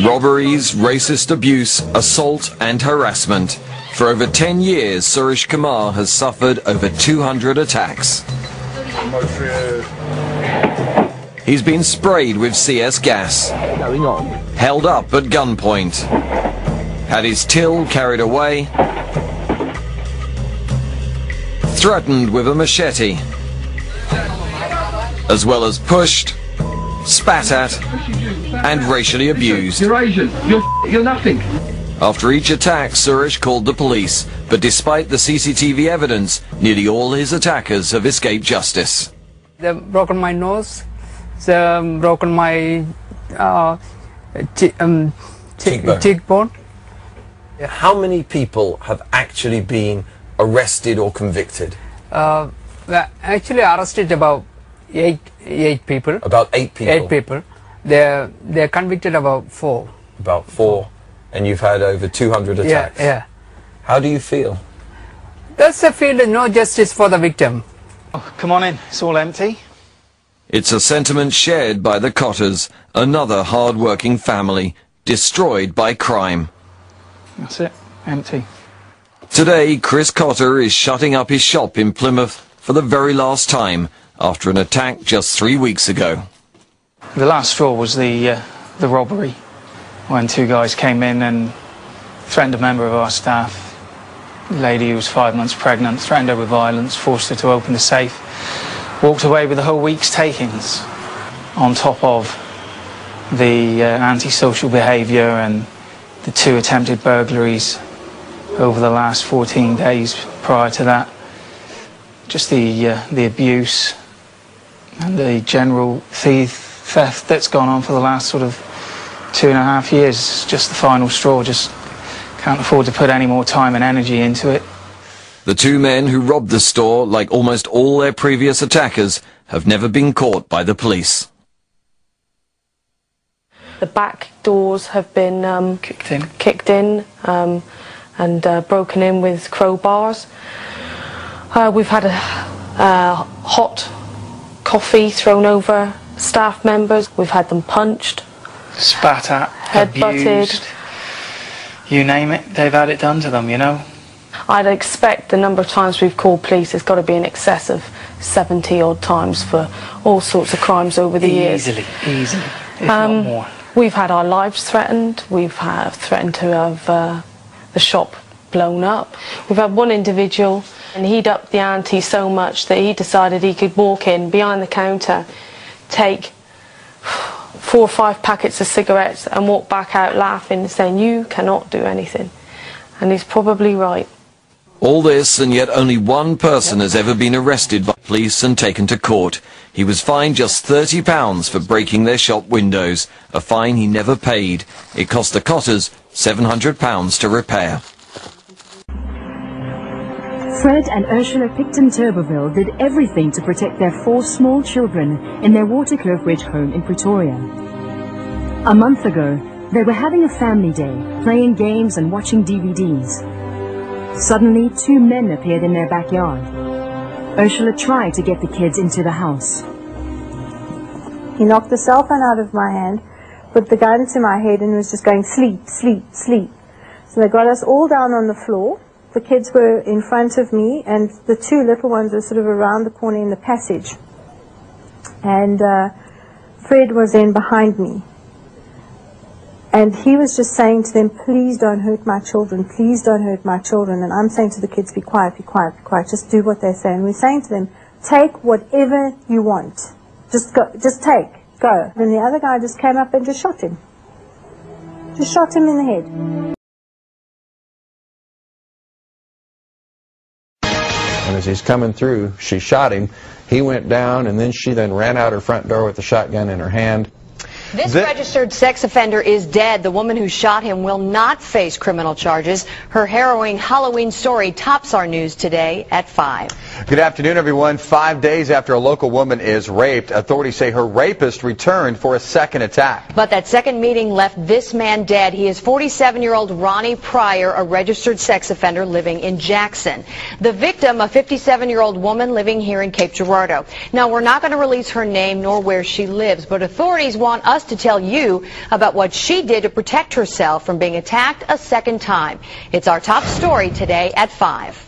Robberies, racist abuse, assault and harassment. For over 10 years, Suresh Kumar has suffered over 200 attacks. He's been sprayed with CS gas, held up at gunpoint, had his till carried away, threatened with a machete, as well as pushed, spat at and racially abused. You're Asian. You're nothing. After each attack, Suresh called the police, but despite the CCTV evidence, nearly all his attackers have escaped justice. They've broken my nose, they've broken my cheekbone. How many people have actually been arrested or convicted? Actually arrested about eight people. About 8 people? 8 people. They're convicted about 4. About 4. And you've had over 200 attacks? Yeah. How do you feel? That's a feel of no justice for the victim. Oh, come on in, it's all empty. It's a sentiment shared by the Cotters, another hard-working family, destroyed by crime. That's it, empty. Today, Chris Cotter is shutting up his shop in Plymouth for the very last time after an attack just 3 weeks ago. The last straw was the robbery, when 2 guys came in and threatened a member of our staff, a lady who was 5 months pregnant, threatened her with violence, forced her to open the safe, walked away with the whole week's takings, on top of the antisocial behaviour and the 2 attempted burglaries over the last 14 days prior to that. Just the abuse and the general theft that's gone on for the last sort of 2.5 years. Just the final straw. Just can't afford to put any more time and energy into it. The 2 men who robbed the store, like almost all their previous attackers, have never been caught by the police. The back doors have been kicked in and broken in with crowbars. We've had a hot coffee thrown over staff members. We've had them punched, spat at, headbutted. You name it, they've had it done to them, you know. I'd expect the number of times we've called police has got to be in excess of 70 odd times for all sorts of crimes over the years. Easily, if not more. We've had our lives threatened. We've threatened to have the shop blown up. We've had one individual, and he'd upped the ante so much that he decided he could walk in behind the counter, take 4 or 5 packets of cigarettes and walk back out laughing, saying, "You cannot do anything." And he's probably right. All this, and yet only one person has ever been arrested by police and taken to court. He was fined just £30 for breaking their shop windows, a fine he never paid. It cost the Cotters £700 to repair. Fred and Ursula Picton Turbeville did everything to protect their 4 small children in their Waterkloof Ridge home in Pretoria. A month ago, they were having a family day, playing games and watching DVDs. Suddenly, 2 men appeared in their backyard. Ursula tried to get the kids into the house. He knocked the cell phone out of my hand, put the gun to my head and was just going, "Sleep, sleep, sleep." So they got us all down on the floor. The kids were in front of me and the 2 little ones were sort of around the corner in the passage. And Fred was then behind me. And he was just saying to them, "Please don't hurt my children, please don't hurt my children." And I'm saying to the kids, "Be quiet, be quiet, be quiet, just do what they say." And we're saying to them, "Take whatever you want. Just go, just take, go." And the other guy just came up and just shot him. Just shot him in the head. And as he's coming through, she shot him. He went down, and then she ran out her front door with the shotgun in her hand. This registered sex offender is dead. The woman who shot him will not face criminal charges. Her harrowing Halloween story tops our news today at 5. Good afternoon, everyone. 5 days after a local woman is raped, authorities say her rapist returned for a second attack. But that second meeting left this man dead. He is 47-year-old Ronnie Pryor, a registered sex offender living in Jackson. The victim, a 57-year-old woman living here in Cape Girardeau. Now, we're not going to release her name nor where she lives, but authorities want us to tell you about what she did to protect herself from being attacked a second time. It's our top story today at 5.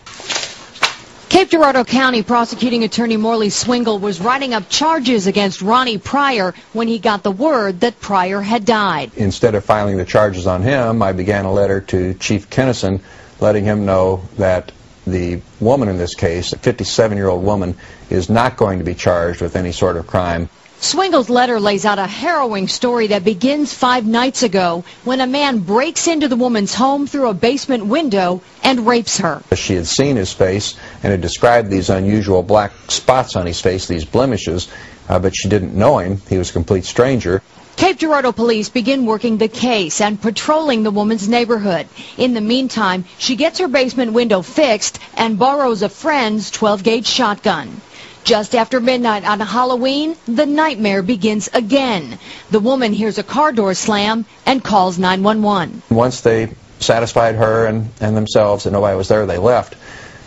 Cape Girardeau County prosecuting attorney Morley Swingle was writing up charges against Ronnie Pryor when he got the word that Pryor had died. Instead of filing the charges on him, I began a letter to Chief Kennison letting him know that the woman in this case, a 57-year-old woman, is not going to be charged with any sort of crime. Swingle's letter lays out a harrowing story that begins 5 nights ago when a man breaks into the woman's home through a basement window and rapes her. She had seen his face and had described these unusual black spots on his face, these blemishes, but she didn't know him. He was a complete stranger. Cape Girardeau police begin working the case and patrolling the woman's neighborhood. In the meantime, she gets her basement window fixed and borrows a friend's 12-gauge shotgun. Just after midnight on Halloween, the nightmare begins again. The woman hears a car door slam and calls 911. Once they satisfied her and themselves that nobody was there, they left.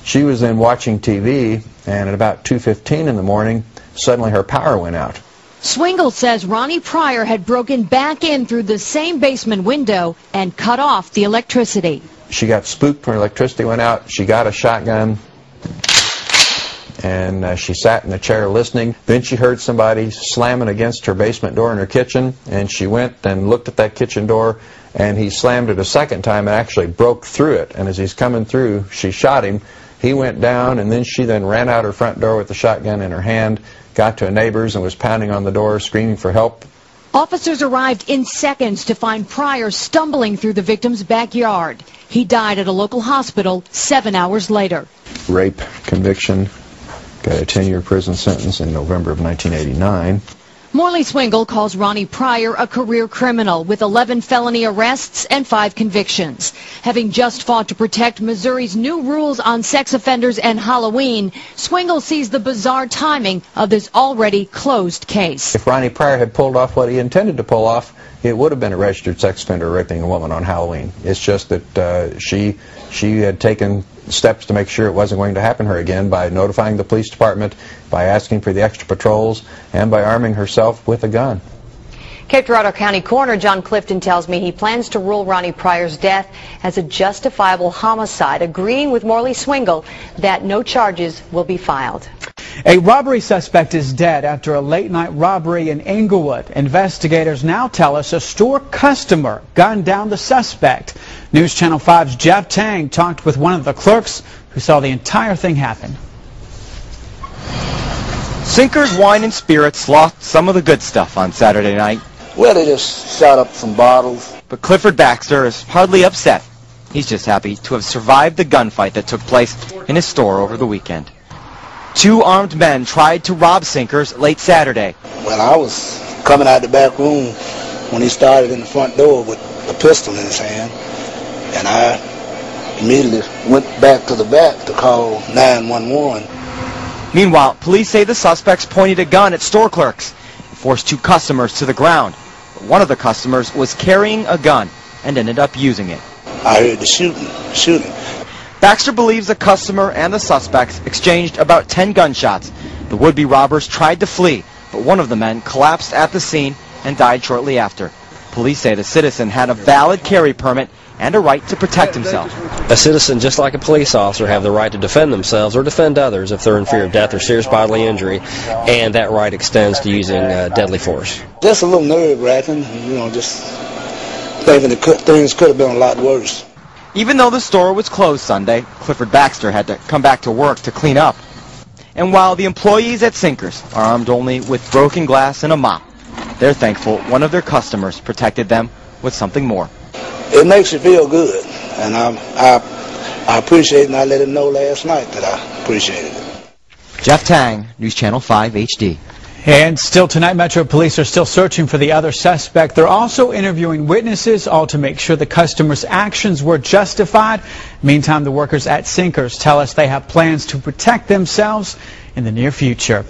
She was then watching TV, and at about 2:15 in the morning, suddenly her power went out. Swingle says Ronnie Pryor had broken back in through the same basement window and cut off the electricity. She got spooked when electricity went out. She got a shotgun, and she sat in the chair listening. Then she heard somebody slamming against her basement door in her kitchen, and she went and looked at that kitchen door, and he slammed it a second time and actually broke through it. And as he's coming through, she shot him. He went down, and then she ran out her front door with the shotgun in her hand, got to a neighbor's and was pounding on the door, screaming for help. Officers arrived in seconds to find Pryor stumbling through the victim's backyard. He died at a local hospital 7 hours later. Rape conviction. Got a 10-year prison sentence in November of 1989. Morley Swingle calls Ronnie Pryor a career criminal with 11 felony arrests and 5 convictions. Having just fought to protect Missouri's new rules on sex offenders and Halloween, Swingle sees the bizarre timing of this already closed case. If Ronnie Pryor had pulled off what he intended to pull off, it would have been a registered sex offender raping a woman on Halloween. It's just that she had taken steps to make sure it wasn't going to happen to her again by notifying the police department, by asking for the extra patrols, and by arming herself with a gun. Cape Girardeau County Coroner John Clifton tells me he plans to rule Ronnie Pryor's death as a justifiable homicide, agreeing with Morley Swingle that no charges will be filed. A robbery suspect is dead after a late-night robbery in Englewood. Investigators now tell us a store customer gunned down the suspect. News Channel 5's Jeff Tang talked with one of the clerks who saw the entire thing happen. Sinkers Wine and Spirits lost some of the good stuff on Saturday night. Well, they just shot up some bottles. But Clifford Baxter is hardly upset. He's just happy to have survived the gunfight that took place in his store over the weekend. 2 armed men tried to rob Sinkers late Saturday. Well, I was coming out the back room when he started in the front door with a pistol in his hand, and I immediately went back to the back to call 911. Meanwhile, police say the suspects pointed a gun at store clerks and forced 2 customers to the ground. But one of the customers was carrying a gun and ended up using it. I heard the shooting. Baxter believes the customer and the suspects exchanged about 10 gunshots. The would-be robbers tried to flee, but one of the men collapsed at the scene and died shortly after. Police say the citizen had a valid carry permit and a right to protect himself. A citizen, just like a police officer, have the right to defend themselves or defend others if they're in fear of death or serious bodily injury, and that right extends to using deadly force. Just a little nerve-wracking, just thinking that things could have been a lot worse. Even though the store was closed Sunday, Clifford Baxter had to come back to work to clean up. And while the employees at Sinkers are armed only with broken glass and a mop, they're thankful one of their customers protected them with something more. It makes you feel good, and I appreciate it, and I let him know last night that I appreciated it. Jeff Tang, News Channel 5 HD. And still tonight, Metro Police are still searching for the other suspect. They're also interviewing witnesses, all to make sure the customer's actions were justified. Meantime, the workers at Sinkers tell us they have plans to protect themselves in the near future.